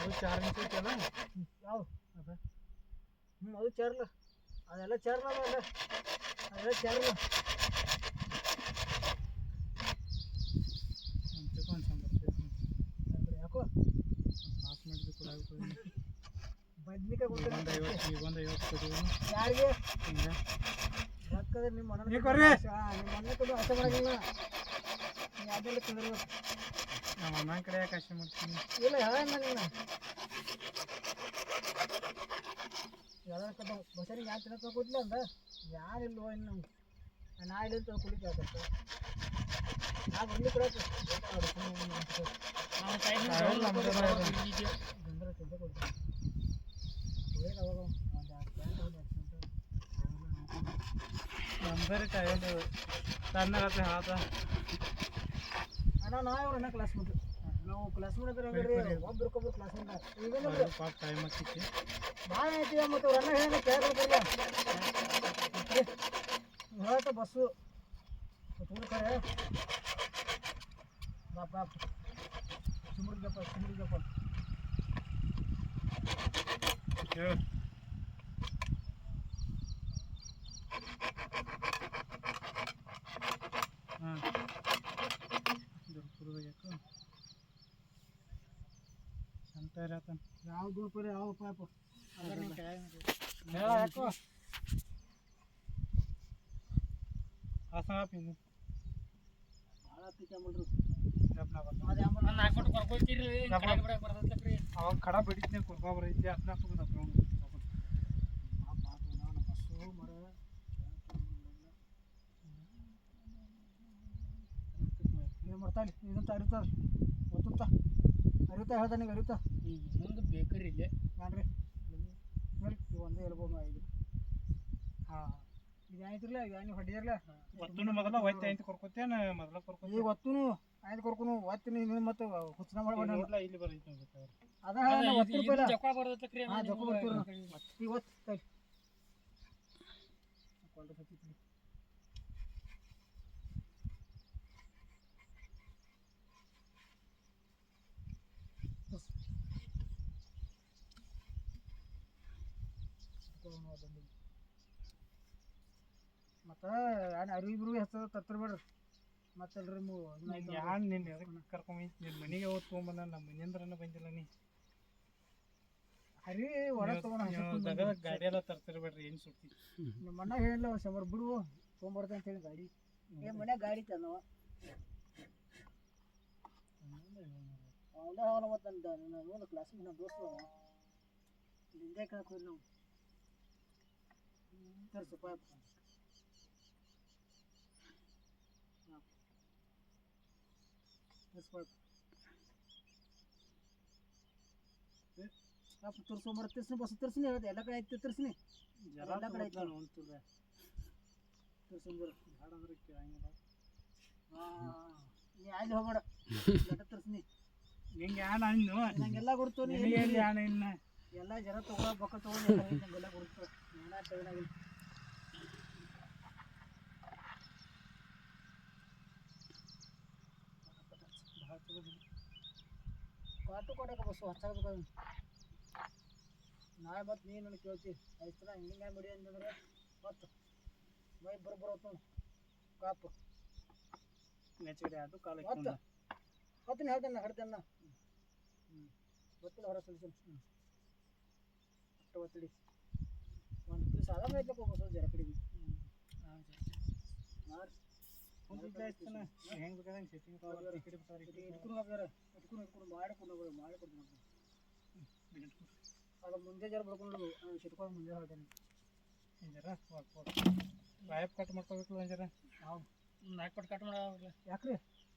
ಅದು 4 ಇಂಚ್ ಐತಲ್ಲ ಯಾವ ಅದ ಅದು ಚಾರ್ಲ ಅದೆಲ್ಲ ಚಾರ್ಲ ಅದೆಲ್ಲ ಅದೆಲ್ಲ ಚಾರ್ಲ ಯಾಕೋ ಪಾಸ್ ಮಾಡಿದ್ದು ಕೂಡ ಬದ್ನಿಕಾಯಿ ಒಂದು 50 ಕೊಡಿ ಯಾರಿಗೆ ಹಿಂಗೆ ರೊಕ್ಕದ ನಿಮ್ಮ ಅಣ್ಣ ನೀವು ಕೊಡ್ರಿ ನಿಮ್ಮ ಅಣ್ಣ ಕೂಡ ಆಸೆ ಮಾಡೋಂಗಿಲ್ಲ ನೀ ಅದೆಲ್ಲ ತಿಂದಿರ್ಬೇಕು ನಮ್ಮ ಅಮ್ಮನ ಕಡೆ ಯಾಕೆ ಆಸೆ ಮಾಡ್ತೀನಿ ಇಲ್ಲ ಹೇಳ ನೀನು ಯಾವ್ದಾರ ಬಸರಿಗೆ ಯಾಕೆ ತಿನ್ನಕ್ಕೆ ಕೊಟ್ಟಿಲ್ಲ ಅಂದ ಯಾರಿಲ್ವೋ ಇನ್ನು ನಾ ಇಲ್ಲಿ ಅಂತ ಕುಡಿತಾ ನಾ ಬಂದು ಕೊಡಕ್ಕೆ ಬಂದ್ರೆ ತಿಂದೆ ಕೊಡ್ತೀನಿ ಅವಾಗ ಒಂದು 2 ಪ್ಯಾಂಟ್ ನಮ್ದರೆ ಟೈಮ್ ತನ್ನ ಕತೆ ಹಾತ ಅಣ್ಣ ನಾವ್ರನ್ನ ಕ್ಲಾಸ್ ಮಾಡ್ರಿ ನಾವು ಕ್ಲಾಸ್ ಮಾಡಿದ್ರೆ ಒಬ್ರಿಗೊಬ್ರು ಕ್ಲಾಸ್ ಮಾಡ ಈಗ ಪಾಪ ಟೈಮ್ ಆಗ್ತಿತ್ತು ಭಾಳ ಐತಿ ಮತ್ತು ಅವ್ರನ್ನ ಹೇಳಿ ಕೇಳ್ಬೇಕಿಲ್ಲ ಹೇಳತ್ತ ಬಸ್ಸು ಕರೆ ಬಾಪ ಬಾಪ ಸುಮ್ರಿಗಪ್ಪ ಹೇಳು ಹಾಂ ದುರ್ಪುರದಾಗ ಯಾಕೆ ಅಂತ ಇರತ್ತ ಯಾವ ದುರ್ಪುರ ಯಾವ ಪಾಪ ಹೇಳ ಯಾಕೋ ಹಾಸನ ಭಾಳ ಪಿಚ್ಚಂಬಲ್ರು ಅವಾಗ ಕಡ ಬಿಡಿದ್ನೆ ಕುರ್ಬಾ ಬರೈತಿ ಅದನ್ನ ಬಸ್ಸು ಮರ ಏನು ಮಾಡ್ತಾಳೆ ಇದಂತ ಅರಿತಾರ ಗೊತ್ತ ಅರಿತಾ ಹೇಳ್ದ ನೀವು ಅರಿತಾ ಈಗ ಮುಂದೆ ಬೇಕರಿ ಇಲ್ಲೇ ಯಾನ್ರಿ ನೋಡಿ ಒಂದು ಎಲ್ಬೋಮ ಇದು ಹಾಂ ಇದು ಆಯ್ತಿರಲ್ಲ ಇದು ನೀವು ಹೊಡಿದಿರಲ್ಲ ಒತ್ತುನು ಮೊದಲ ಒತ್ತಿ ಆಯ್ತು ಕೊರ್ಕೋತೇನ ಮೊದಲ ಕೊರ್ಕೊ ಈಗ ಒತ್ತುನು ಆಯ್ತು ಕೊರ್ಕೊನು ಒತ್ತೀನಿ ನೀವು ಮತ್ತೆ ಹುಚ್ಚನ ಮಾಡ್ಬೇಡ ಇಲ್ಲಿ ಬರೈತಿ ಅದ ಒತ್ತು ರೂಪಾಯಿ ಜೊಕ್ಕ ಬರ್ತೈತ್ರಿ ಹಾಂ ಜೊಕ್ಕ ಬರ್ತೀವಿ ಈಗ ಒತ್ತು ಮತ್ತು ಅರಿವಿಬ್ರು ಹೆಸರು ತತ್ತಿರ್ಬೇಡ್ರಿ ಮತ್ತಲ್ರಿ ಯಾರು ನಿನ್ನ ಎದಕ್ಕೆ ಕರ್ಕೊಂಬೈತಿ ನಿನ್ನ ಮನೆಗೆ ಹೋಗಿ ತೊಗೊಂಬಂದ ನಮ್ಮ ಮನೆಯಂದ್ರನ ಬಂದಿಲ್ಲ ನೀ ಹರಿ ಹೊರ ತೊಗೊಂಡು ಗಾಡಿ ಎಲ್ಲ ತರ್ತಿರ್ಬೇಡ್ರಿ ಏನು ಸುತ್ತಿ ನಮ್ಮ ಅಣ್ಣ ಹೇಳಿಲ್ಲ ಶಂಬರ್ ಬಿಡು ತೊಗೊಂಬರ್ತೆ ಅಂತೇಳಿ ಗಾಡಿ ಮನ್ಯಾಗ ಗಾಡಿ ತಂದವ ಅವನ ಅವನ ಮತ್ತು ನನ್ನ ಕ್ಲಾಸ್ ನನ್ನ ದೋಸ್ತು ಹಿಂದೆ ಕೇಳಕ್ಕೆ ಹೋಗಿ ನಾವು ತರ್ಸು ಪಾಪ ತೋರ್ಸ್ಕೊಂಬರ ತಿರ್ಸಿ ಬಸ್ ತಿರ್ಸಿನಿ ಹೇಳ್ದೆ ಎಲ್ಲ ಕಡೆ ಐತಿ ತಿರ್ಸಿನಿ ಎಲ್ಲ ಕಡೆ ಐತಿ ತೋರ್ಸ್ಕೊಂಬರ ಹಾಡಂದ್ರೆ ಕೇಳಂಗಿಲ್ಲ ನೀ ಅಲ್ಲಿ ಹೋಗ್ಬೇಡ ತರ್ಸಿನಿ ನಿಂಗೆ ಯಾಣ ಇನ್ನು ನಂಗೆಲ್ಲ ಗುರುತು ಯಾಣ ಇನ್ನು ಎಲ್ಲ ಜನ ತಗೋ ಬೊಕ್ಕ ತಗೊಂಡು ನಂಗೆಲ್ಲ ಗುರುತು ನಾನು ಚೆನ್ನಾಗಿಲ್ಲ ಕಾಟು ಕೊಡಕ್ಕೆ ಬಸ್ಸು ಹಚ್ಚಾಗಬೇಕು ನಾಳೆ ಮತ್ತು ನೀನು ನನಗೆ ಕೇಳ್ತಿ ಆಯ್ತು ಹಿಂಗೆ ಬಿಡಿ ಅಂತಂದ್ರೆ ಮತ್ತು ಮೈ ಬರೋತ್ತು ಕಾಪು ನೆಚ್ಚಿಗೆ ಅದು ಕಾಲ ಹೊತ್ತು ಹೊತ್ತಿನ ಹೇಳ್ತೇನೆ ಹಡ್ತೇನೆ ಗೊತ್ತಿಲ್ಲ ಹೊರ ಸಲ್ಸು ಅಷ್ಟು ಒತ್ತಡಿ ಒಂದು ಪೀಸ್ ಆರಾಮ ಐತ್ಲಪ್ಪ ಬಸ್ಸು ಜರ ಕಡಿಮೆ ಹೆಂಗೆ ಬೇಕಾದಂಗೆ ಸೆಟ್ಟಿಂಗ್ ಮಾಡಿಕೊಡ್ತೀನಿ ಅದು ಮುಂದೆ ಜರ ಬಡ್ಕೊಂಡು ಸಿಟ್ಕೊಂಡು ಮುಂದೆ ಹೇಳ್ತೇನೆ ಜರ ವಾಯಪ್ ಕಟ್ ಮಾಡ್ಕೋಬೇಕು ಜರ ನಾವು ನಾಲ್ಕು ಪಟ್ಟು ಕಟ್ ಮಾಡೋ ಯಾಕ್ರಿ